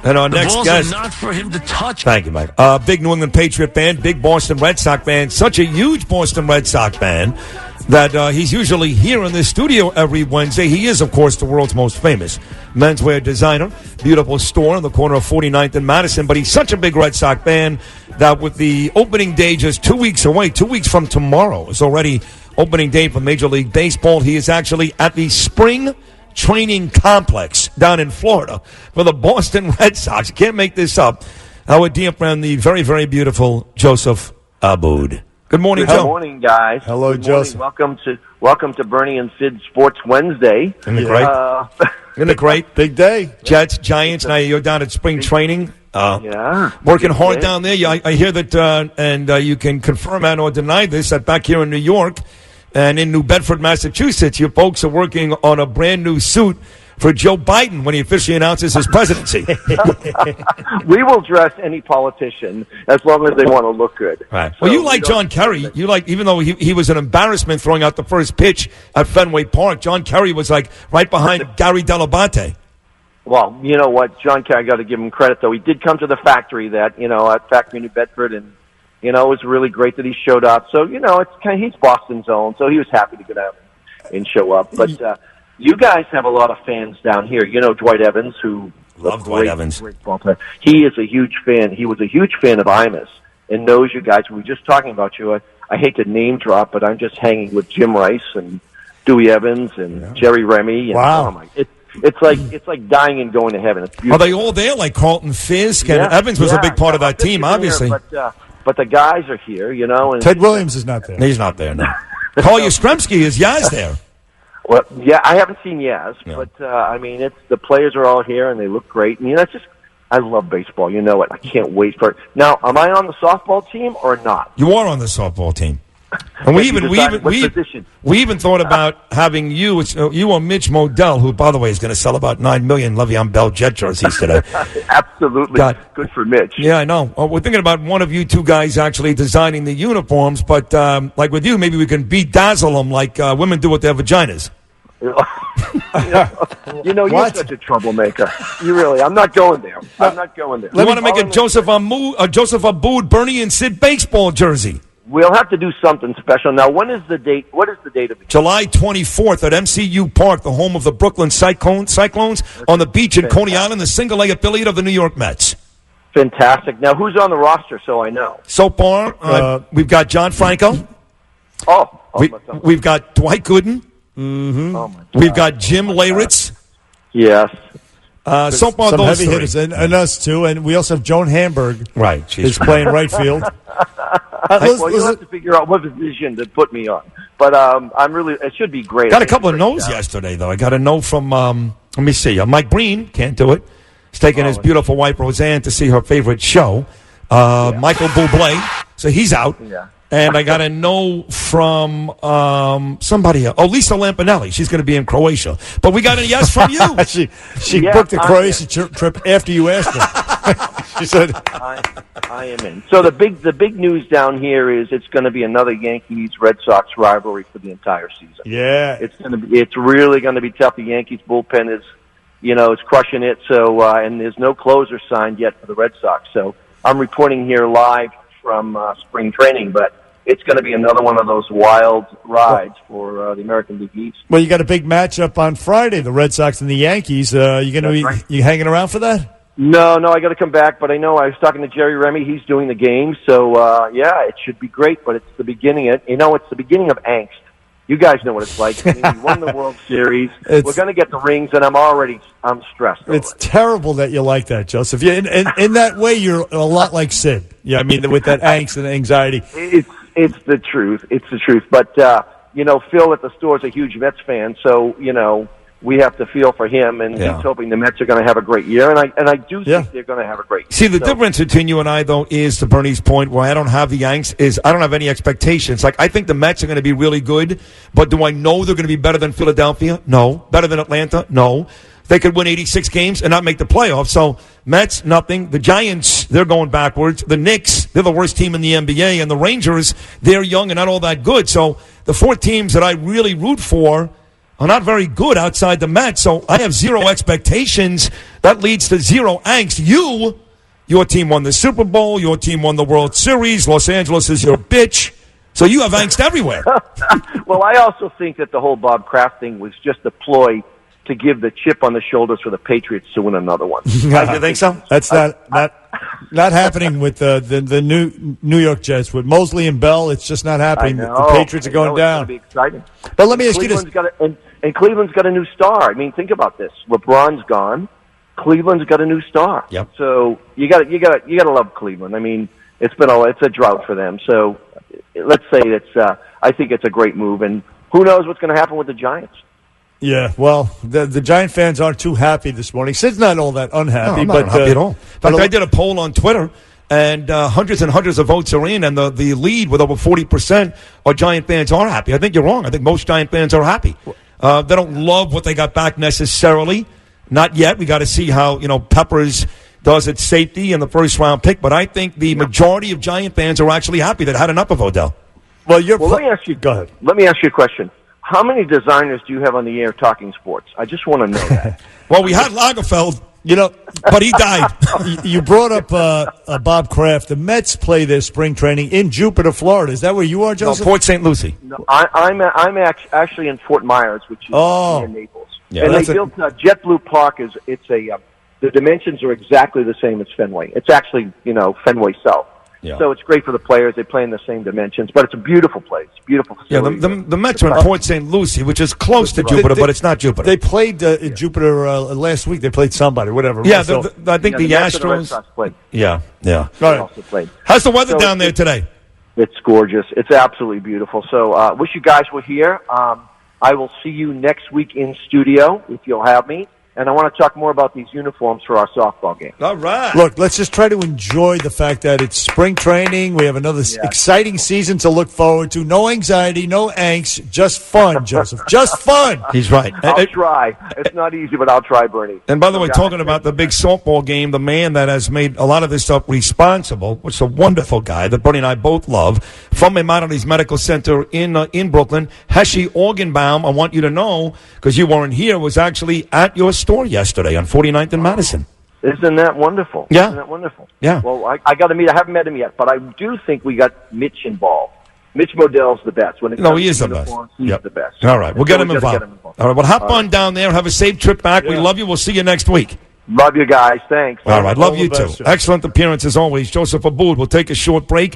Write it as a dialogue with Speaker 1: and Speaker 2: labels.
Speaker 1: And our next
Speaker 2: balls
Speaker 1: guest,
Speaker 2: are not for him to touch.
Speaker 1: Thank you, Mike. Big New England Patriot fan, big Boston Red Sox fan, such a huge Boston Red Sox fan that he's usually here in the studio every Wednesday. He is, of course, the world's most famous menswear designer. Beautiful store on the corner of 49th and Madison. But he's such a big Red Sox fan that with the opening day just 2 weeks away, 2 weeks from tomorrow, it's already opening day for Major League Baseball. He is actually at the spring training complex down in Florida for the Boston Red Sox. You can't make this up. Our dear friend, the very, very beautiful Joseph Abboud. Good morning, Joe.
Speaker 3: Good morning, guys.
Speaker 4: Hello, Joseph.
Speaker 3: Welcome to Bernie and Sid Sports Wednesday.
Speaker 1: Isn't it great? Isn't it great?
Speaker 4: Big day.
Speaker 1: Jets, Giants. Now you're down at spring training.
Speaker 3: Yeah.
Speaker 1: Working hard down there. I hear that, and you can confirm and or deny this, that back here in New York and in New Bedford, Massachusetts, you folks are working on a brand new suit for Joe Biden when he officially announces his presidency.
Speaker 3: We will dress any politician as long as they want to look good.
Speaker 1: Right. Well, you like John Kerry. You like, even though he was an embarrassment throwing out the first pitch at Fenway Park, John Kerry was like right behind Gary Dell'Abate.
Speaker 3: Well, you know what, John Kerry, I got to give him credit though. He did come to the factory at Factory New Bedford, and it was really great that he showed up. So he's Boston's own, so he was happy to get out and show up. But you guys have a lot of fans down here. You know Dwight Evans, who
Speaker 1: love Dwight Evans.
Speaker 3: Great ball player. He is a huge fan. He was a huge fan of Imus and knows you guys. We were just talking about you. I hate to name drop, but I'm just hanging with Jim Rice and Dewey Evans and Jerry Remy. And,
Speaker 4: wow.
Speaker 3: Oh my, it's like dying and going to heaven. It's beautiful.
Speaker 1: Are they all there? Like Carlton Fisk and Evans was a big part of that team, obviously.
Speaker 3: But the guys are here, And
Speaker 4: Ted Williams is not there.
Speaker 1: He's not there, no. Paul Yastrzemski is Yaz there.
Speaker 3: Well, yeah, I haven't seen Yaz, but it's the players are all here and they look great. And I love baseball. You know it. I can't wait for it. Now, am I on the softball team or not?
Speaker 1: You are on the softball team. And we even thought about having you. You or Mitch Modell, who, by the way, is going to sell about 9 million Le'Veon Bell Jet jerseys today.
Speaker 3: Absolutely. Good for Mitch.
Speaker 1: Yeah, I know. We're thinking about one of you two guys actually designing the uniforms, but like with you, maybe we can bedazzle them like women do with their vaginas.
Speaker 3: You're such a troublemaker. You really. I'm not going there. I'm not going there.
Speaker 1: We want to make a Joseph Abboud, Bernie and Sid baseball jersey.
Speaker 3: We'll have to do something special. Now, when is the date? What is the date of it?
Speaker 1: July 24th at MCU Park, the home of the Brooklyn Cyclones, on the beach in Coney Island, the single-A affiliate of the New York Mets.
Speaker 3: Fantastic. Now, who's on the roster so I know?
Speaker 1: So far, we've got John Franco. We've got Dwight Gooden.
Speaker 4: Mm-hmm.
Speaker 3: Oh my God.
Speaker 1: We've got Jim Leyritz.
Speaker 3: Yes.
Speaker 1: So far,
Speaker 4: some
Speaker 1: those
Speaker 4: heavy
Speaker 1: three.
Speaker 4: hitters, and us too. And we also have Joan Hamburg.
Speaker 1: Right.
Speaker 4: Who's playing right field.
Speaker 3: You'll have to figure out what position to put me on. But it should be great.
Speaker 1: Got a couple of no's yesterday, though. I got a no from, let me see, Mike Breen, can't do it. He's taking his beautiful wife, Roseanne, to see her favorite show. Michael Bublé, so he's out.
Speaker 3: Yeah.
Speaker 1: And I got a no from somebody else. Oh, Lisa Lampanelli. She's going to be in Croatia. But we got a yes from you.
Speaker 4: she booked the Croatia trip after you asked her. She said,
Speaker 3: I am in. So the big news down here is it's going to be another Yankees-Red Sox rivalry for the entire season.
Speaker 4: Yeah.
Speaker 3: It's really going to be tough. The Yankees bullpen is crushing it. So and there's no closer signed yet for the Red Sox. So I'm reporting here live from spring training, but it's going to be another one of those wild rides for the American League East.
Speaker 4: Well, you got a big matchup on Friday, the Red Sox and the Yankees. You hanging around for that?
Speaker 3: No, I got to come back, but I know I was talking to Jerry Remy. He's doing the game, so it should be great. But it's the beginning. It's the beginning of angst. You guys know what it's like. I mean, we won the World Series. We're going to get the rings, and I'm stressed.
Speaker 4: It's terrible that you like that, Joseph. In that way, you're a lot like Sid. Yeah, I mean, with that angst and anxiety.
Speaker 3: It's the truth. It's the truth. But Phil at the store is a huge Mets fan, so we have to feel for him, and he's hoping the Mets are going to have a great year, and I do think they're going to have a great year.
Speaker 1: See, the difference between you and I, though, is, to Bernie's point, where I don't have the angst, is I don't have any expectations. Like, I think the Mets are going to be really good, but do I know they're going to be better than Philadelphia? No. Better than Atlanta? No. They could win 86 games and not make the playoffs. So, Mets, nothing. The Giants, they're going backwards. The Knicks, they're the worst team in the NBA. And the Rangers, they're young and not all that good. So, the four teams that I really root for are not very good outside the Mets, so I have zero expectations. That leads to zero angst. Your team won the Super Bowl. Your team won the World Series. Los Angeles is your bitch. So you have angst everywhere.
Speaker 3: Well, I also think that the whole Bob Kraft thing was just a ploy to give the chip on the shoulders for the Patriots to win another one.
Speaker 1: You think so?
Speaker 4: That's not happening with the New York Jets. With Mosley and Bell, it's just not happening. The Patriots are going down.
Speaker 3: It's going to be exciting.
Speaker 4: But let me ask you this.
Speaker 3: And Cleveland's got a new star. I mean, think about this. LeBron's gone. Cleveland's got a new star.
Speaker 1: Yep.
Speaker 3: So you got to love Cleveland. I mean, it's a drought for them. So let's say I think it's a great move, and who knows what's going to happen with the Giants.
Speaker 4: Yeah, well, the Giant fans aren't too happy this morning. Sid's not all that unhappy.
Speaker 1: No, I'm not happy at all. In fact, I did a poll on Twitter, and hundreds of votes are in, and the lead with over 40% of Giant fans are happy. I think you're wrong. I think most Giant fans are happy. They don't love what they got back necessarily. Not yet. We got to see how Peppers does at safety in the first-round pick, but I think the majority of Giant fans are actually happy that had enough of Odell.
Speaker 3: Well, let me ask you. Go ahead. Let me ask you a question. How many designers do you have on the air talking sports? I just want to know that.
Speaker 1: Well, we had Lagerfeld, but he died.
Speaker 4: You brought up Bob Kraft. The Mets play their spring training in Jupiter, Florida. Is that where you are, Joseph?
Speaker 1: No, Port St. Lucie.
Speaker 3: No, I'm actually in Fort Myers, which is near Naples.
Speaker 1: Yeah,
Speaker 3: and they built JetBlue Park. The dimensions are exactly the same as Fenway. It's actually Fenway South. Yeah. So it's great for the players. They play in the same dimensions, but it's a beautiful place, beautiful facility.
Speaker 1: Yeah, the Mets are in Port St. Lucie, which is close to Jupiter, but it's not Jupiter.
Speaker 4: They played Jupiter last week. They played somebody, whatever.
Speaker 1: Yeah, I think the Astros
Speaker 3: played.
Speaker 1: Yeah.
Speaker 3: Also played.
Speaker 1: How's the weather down there today?
Speaker 3: It's gorgeous. It's absolutely beautiful. So wish you guys were here. I will see you next week in studio if you'll have me. And I want to talk more about these uniforms for our softball game.
Speaker 1: All right.
Speaker 4: Look, let's just try to enjoy the fact that it's spring training. We have another exciting season to look forward to. No anxiety, no angst, just fun, Joseph. Just fun.
Speaker 1: He's right.
Speaker 3: I'll try. It's not easy, but I'll try, Bernie.
Speaker 1: And by the way, talking about the big softball game, the man that has made a lot of this stuff responsible, which is a wonderful guy that Bernie and I both love, from Maimonides Medical Center in Brooklyn, Heshy Organbaum, I want you to know, because you weren't here, was actually at your store yesterday on 49th and Madison.
Speaker 3: Isn't that wonderful?
Speaker 1: Yeah.
Speaker 3: Isn't that wonderful?
Speaker 1: Yeah.
Speaker 3: Well, I got to meet. I haven't met him yet, but I do think we got Mitch involved. Mitch Modell's the best. When it comes
Speaker 1: he is
Speaker 3: to
Speaker 1: the best.
Speaker 3: He's the best.
Speaker 1: All right, we'll get him involved. All right, well, hop on down there. Have a safe trip back. We love you. We'll see you next week.
Speaker 3: Love you guys. Thanks.
Speaker 1: All right, love you too. Excellent appearance as always. Joseph Abboud. We'll take a short break.